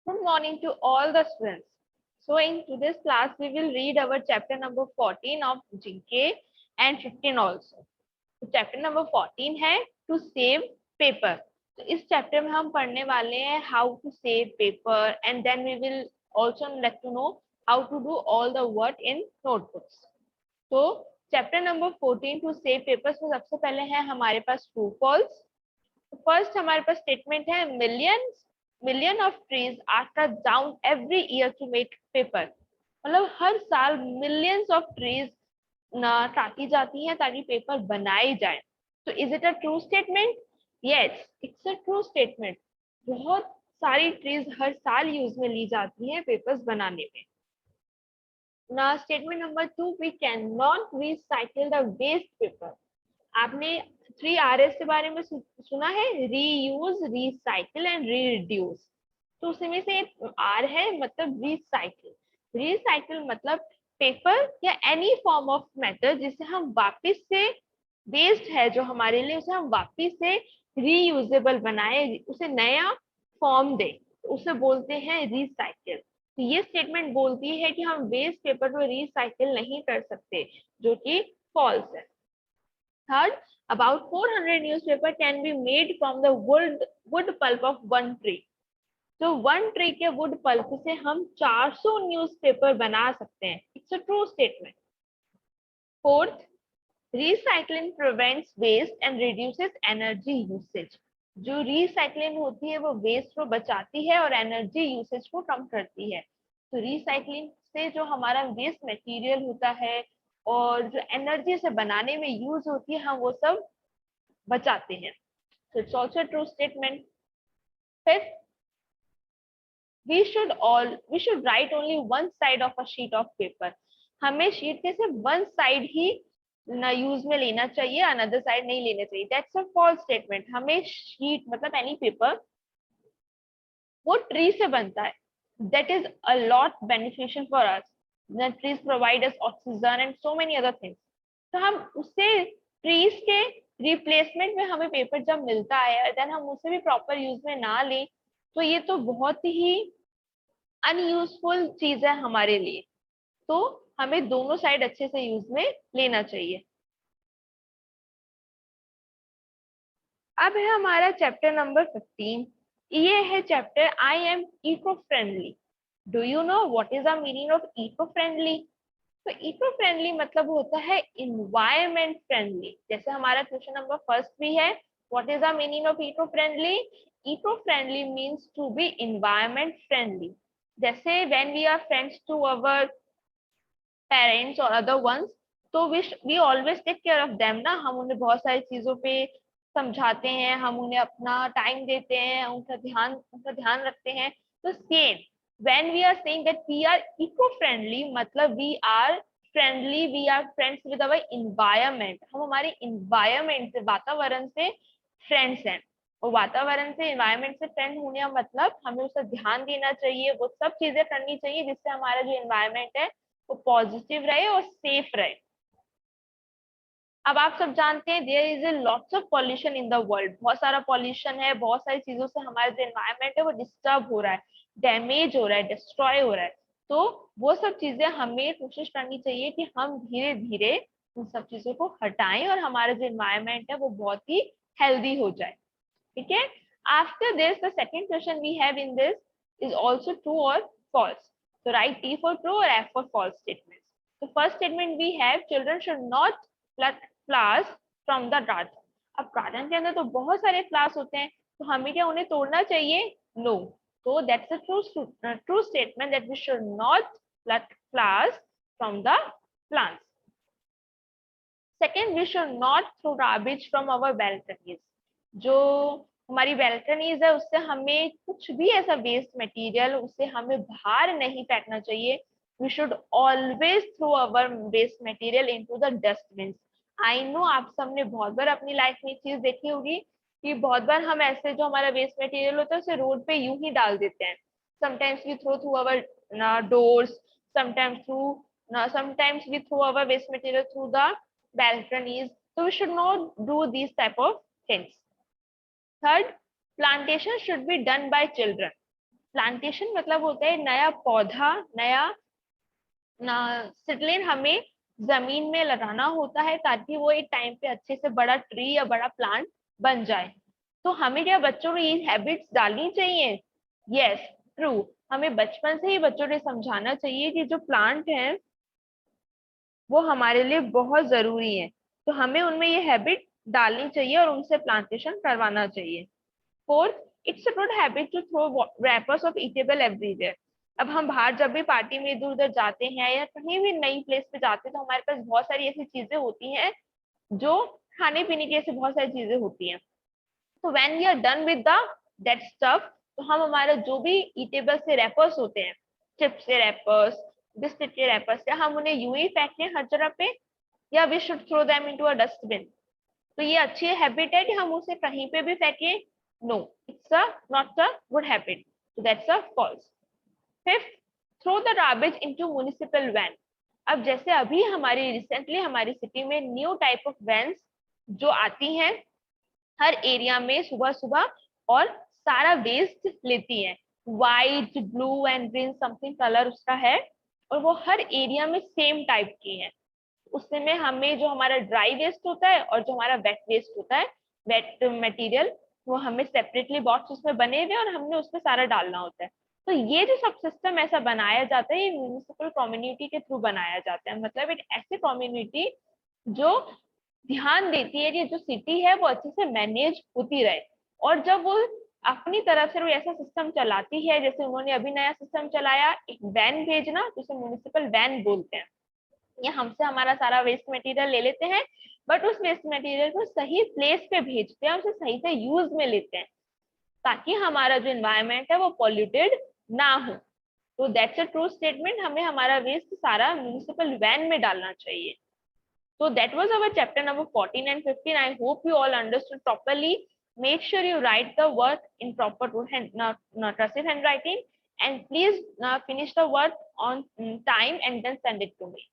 Good morning to all the students. So in today's class, we will read our chapter number 14 of GK and 15 also. तो chapter number 14 है to save paper. तो इस chapter में हम पढ़ने वाले हैं how to save paper and then we will also let to know how to do all the work in notebooks. तो chapter number 14 to save papers में सबसे पहले है हमारे पास true false. फर्स्ट हमारे पास स्टेटमेंट है million of trees are cut down every year to make paper. मतलब हर साल millions of trees काटी जाती हैं ताकि पेपर बनाए जाए. तो is it a true statement? Yes, it's a true statement. बहुत सारी ट्रीज हर साल यूज में ली जाती हैं पेपर्स बनाने में. ना statement number 2, we can not recycle the waste paper. आपने 3 Rs के बारे में सुना है, रीयूज, रिसाइकिल एंड रीरिड्यूस. तो उसमें से R है मतलब रिसाइकिल. रिसाइकिल मतलब पेपर या एनी फॉर्म ऑफ मैटर जिसे हम वापस से वेस्ट है जो हमारे लिए, उसे हम वापस से रीयूजेबल बनाए, उसे नया फॉर्म दे, तो उसे बोलते हैं रिसाइकिल. तो ये स्टेटमेंट बोलती है कि हम वेस्ट पेपर को रिसाइकिल नहीं कर सकते, जो कि फॉल्स है. Third, about 400 newspaper can be made from the wood pulp of one tree. तो one tree के wood pulp से हम 400 न्यूज़पेपर बना सकते हैं. It's a true statement. Fourth, recycling prevents waste and reduces energy usage. जो recycling होती है वो waste को बचाती है और energy usage को कम करती है. तो recycling से जो हमारा waste material होता है और जो एनर्जी से बनाने में यूज होती है हम वो सब बचाते हैं. So it's also a true statement. Fifth, we should write only one side of a sheet of paper. हमें शीट के सिर्फ वन साइड ही ना यूज में लेना चाहिए, अनदर साइड नहीं लेना चाहिए. That's a false statement. हमें शीट मतलब एनी पेपर वो ट्री से बनता है. That is a lot beneficial for us. The trees provide us oxygen and so many other things. तो हम उससे ट्रीज के रिप्लेसमेंट में हमें पेपर जब मिलता है देन हम उसे भी प्रॉपर यूज में ना लें तो ये तो बहुत ही अनयूजफुल चीज है हमारे लिए. तो हमें दोनों साइड अच्छे से यूज में लेना चाहिए. अब है हमारा चैप्टर नंबर 15. ये है chapter I am eco friendly. Do you know what is the meaning of eco friendly? तो इको फ्रेंडली मतलब होता है इन्वायरमेंट फ्रेंडली. जैसे हमारा क्वेश्चन नंबर फर्स्ट भी है, what is the meaning of eco friendly? Eco friendly means to be environment friendly. जैसे when we are friends to our parents और अदर वंस, तो we always take care of them ना. हम उन्हें बहुत सारी चीजों पे समझाते हैं, हम उन्हें अपना टाइम देते हैं, उनका ध्यान रखते हैं. तो same when we are saying that we are eco-friendly मतलब we are friendly, we are friends with our environment. हम हमारे environment से, वातावरण से friends हैं. और वातावरण से, environment से friend होने का मतलब हमें उसका ध्यान देना चाहिए, वो सब चीजें करनी चाहिए जिससे हमारा जो environment है वो पॉजिटिव रहे और सेफ रहे. अब आप सब जानते हैं there is a lots of pollution in the world. बहुत सारा पॉल्यूशन है, बहुत सारी चीजों से हमारा जो एनवायरनमेंट है वो डिस्टर्ब हो रहा है, डैमेज हो रहा है, डिस्ट्रॉय हो रहा है. तो वो सब चीजें हमें कोशिश करनी चाहिए कि हम धीरे धीरे उन सब चीजों को हटाएं और हमारा जो एनवायरनमेंट है वो बहुत ही हेल्दी हो जाए. ठीक है. After this the second question we have in this is also true और फॉल्स. तो राइट टी फॉर ट्रू और एफ फॉर फॉल्स स्टेटमेंट. तो first statement we have children should not pluck flowers from the garden. अब garden के अंदर तो बहुत सारे फ्लावर्स होते हैं, तो हमें क्या उन्हें तोड़ना चाहिए? No. So that's a true statement that we should not pluck flowers from the plants. Second, we should not throw garbage from our balconies. जो हमारी balconies है उससे हमें कुछ भी ऐसा वेस्ट मटेरियल उसे हमें बाहर नहीं फेंकना चाहिए. We should always throw our waste material into the dustbins. I know आप सबने बहुत बार अपनी लाइफ में चीज देखी होगी कि बहुत बार हम ऐसे जो हमारा वेस्ट मटेरियल होता है उसे रोड पे यूं ही डाल देते हैं. Sometimes we throw through our doors, sometimes we throw our waste material through the balconies. So we should not do these type of things. Third, plantation should be done by children. Plantation मतलब होता है नया पौधा, नया seedling हमें जमीन में लगाना होता है ताकि वो एक टाइम पे अच्छे से बड़ा ट्री या बड़ा प्लांट बन जाए। तो हमें क्या बच्चों को ये हैबिट्स डालनी चाहिए? Yes, true. हमें बचपन से ही बच्चों को समझाना चाहिए कि जो प्लांट है वो हमारे लिए बहुत जरूरी है, तो हमें उनमें ये हैबिट डालनी चाहिए और उनसे प्लांटेशन करवाना चाहिए। Fourth, it's a good habit to throw wrappers of eatable everywhere. अब हम बाहर जब भी पार्टी में इधर उधर जाते हैं या कहीं भी नई प्लेस पे जाते हैं तो हमारे पास बहुत सारी ऐसी चीजें होती हैं जो खाने पीने की ऐसी बहुत सारी चीजें होती हैं। तो when we are done with the that stuff, तो हम हमारा जो भी ईटेबल से रैपर्स होते हैं, चिप्स के रैपर्स, बिस्किट के रैपर्स, क्या हम उन्हें यूं ही फेंकते हैं हर जगह पे, या we should throw them into a dustbin? तो ये अच्छी हैबिट है कि हम उसे कहीं पे भी फेंके? No, it's a not a good habit, so that's a false. Fifth, throw the garbage into municipal van. अब जैसे अभी हमारी रिसेंटली हमारी सिटी में न्यू टाइप ऑफ वैन्स जो आती हैं हर एरिया में सुबह सुबह, और सारा वेस्ट लेती हैं, white blue and green something colour उसका है, और वो हर एरिया में सेम टाइप की है। उसमें हमें जो हमारा ड्राई वेस्ट होता है और जो हमारा वेट वेस्ट होता है, वेट मटेरियल, वो हमें सेपरेटली बॉक्स उसमें बने हुए और हमने उसमें सारा डालना होता है। तो ये जो सब सिस्टम ऐसा बनाया जाता है ये म्यूनिसिपल कम्युनिटी के थ्रू बनाया जाता है, मतलब एक ऐसी कम्युनिटी जो ध्यान देती है कि जो सिटी है वो अच्छे से मैनेज होती रहे। और जब वो अपनी तरफ से वो ऐसा सिस्टम चलाती है, जैसे उन्होंने अभी नया सिस्टम चलाया एक वैन भेजना, जिसे म्यूनिसिपल वैन बोलते हैं, ये हमसे हमारा सारा वेस्ट मटेरियल ले लेते हैं, बट उस वेस्ट मटेरियल को सही प्लेस पे भेजते हैं, उसे सही से यूज में लेते हैं ताकि हमारा जो एनवायरमेंट है वो पॉल्यूटेड ना हो। तो दैट्स अ ट्रू स्टेटमेंट, हमें हमारा वेस्ट सारा म्यूनिसिपल वैन में डालना चाहिए। So that was our chapter number 14 and 15. I hope you all understood properly. Make sure you write the work in proper not cursive handwriting, and please finish the work on time and then send it to me.